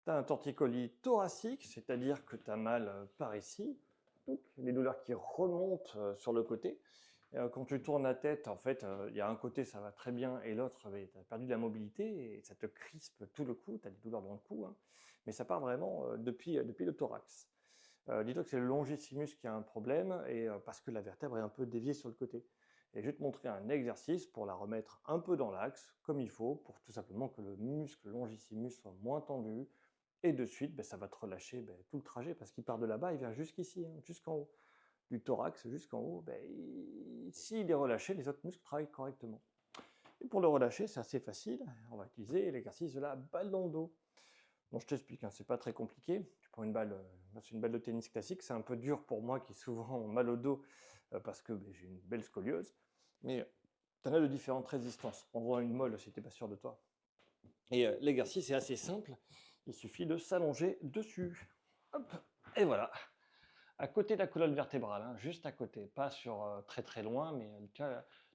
Tu as un torticolis thoracique, c'est-à-dire que tu as mal par ici, les douleurs qui remontent sur le côté. Quand tu tournes la tête, en fait, il y a un côté, ça va très bien, et l'autre, tu as perdu de la mobilité, et ça te crispe tout le cou, tu as des douleurs dans le cou, hein. Mais ça part vraiment depuis le thorax. Dis-toi que c'est le longissimus qui a un problème, et parce que la vertèbre est un peu déviée sur le côté. Et je vais te montrer un exercice pour la remettre un peu dans l'axe, comme il faut, pour tout simplement que le muscle longissimus soit moins tendu, et de suite, ça va te relâcher tout le trajet, parce qu'il part de là-bas, il vient jusqu'ici, hein, jusqu'en haut. Du thorax jusqu'en haut, s'il est relâché, les autres muscles travaillent correctement. Et pour le relâcher, c'est assez facile, on va utiliser l'exercice de la balle dans le dos. Bon, je t'explique, hein, c'est pas très compliqué. Tu prends une balle, c'est une balle de tennis classique, c'est un peu dur pour moi qui souvent mal au dos parce que j'ai une belle scoliose, mais tu en as de différentes résistances. Prends une molle si tu n'es pas sûr de toi. Et l'exercice est assez simple, il suffit de s'allonger dessus. Hop, et voilà. À côté de la colonne vertébrale, hein, juste à côté, pas sur très très loin, mais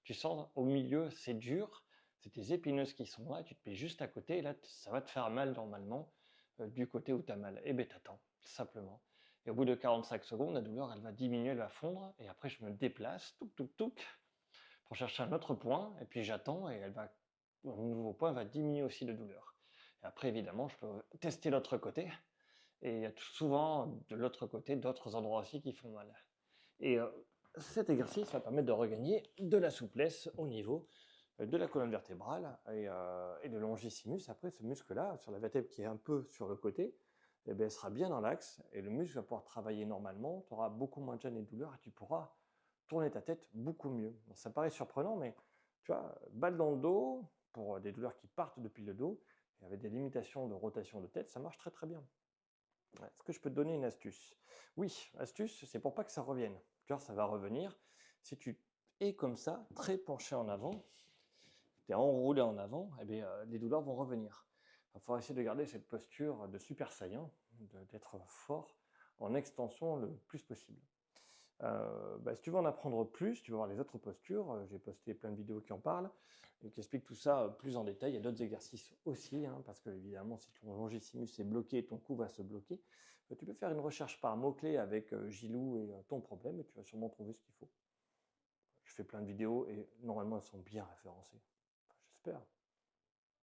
tu sens au milieu, c'est dur, c'est tes épineuses qui sont là, tu te mets juste à côté, et là ça va te faire mal normalement, du côté où tu as mal. Et t'attends, simplement. Et au bout de 45 secondes, la douleur elle va diminuer, elle va fondre, et après je me déplace, pour chercher un autre point, et puis j'attends, et elle va, au nouveau point, va diminuer aussi de douleur. Et après évidemment, je peux tester l'autre côté. Et il y a souvent de l'autre côté d'autres endroits aussi qui font mal. Et cet exercice va permettre de regagner de la souplesse au niveau de la colonne vertébrale et de longissimus. Après, ce muscle-là, sur la vertèbre qui est un peu sur le côté, elle sera bien dans l'axe et le muscle va pouvoir travailler normalement. Tu auras beaucoup moins de gêne et de douleur et tu pourras tourner ta tête beaucoup mieux. Bon, ça paraît surprenant, mais tu vois, balle dans le dos pour des douleurs qui partent depuis le dos et avec des limitations de rotation de tête, ça marche très très bien. Est-ce que je peux te donner une astuce? Oui, astuce, c'est pour pas que ça revienne. Tu vois, ça va revenir. Si tu es comme ça, très penché en avant, tu es enroulé en avant, les douleurs vont revenir. Il va falloir essayer de garder cette posture de super saiyan, d'être fort en extension le plus possible. Si tu veux en apprendre plus, tu vas voir les autres postures. J'ai posté plein de vidéos qui en parlent et qui expliquent tout ça plus en détail. Il y a d'autres exercices aussi, hein, parce que évidemment, si ton longissimus est bloqué, ton cou va se bloquer. Tu peux faire une recherche par mots-clés avec Gilou et ton problème et tu vas sûrement trouver ce qu'il faut. Je fais plein de vidéos et normalement elles sont bien référencées. Enfin, j'espère.